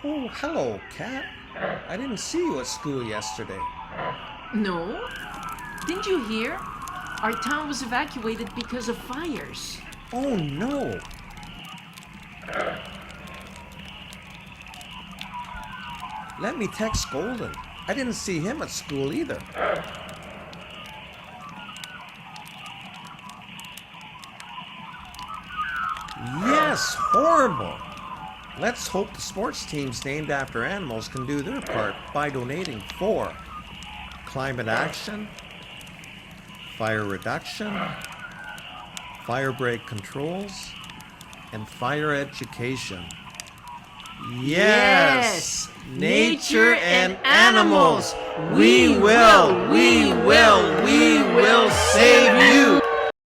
Oh, hello, Cat. I didn't see you at school yesterday. No? Didn't you hear? Our town was evacuated because of fires. Oh, no. Let me text Golden. I didn't see him at school either. Yes, horrible. Let's hope the sports teams named after animals can do their part by donating for climate action, fire reduction, fire break controls, and fire education. Yes! Nature and animals! We will save you!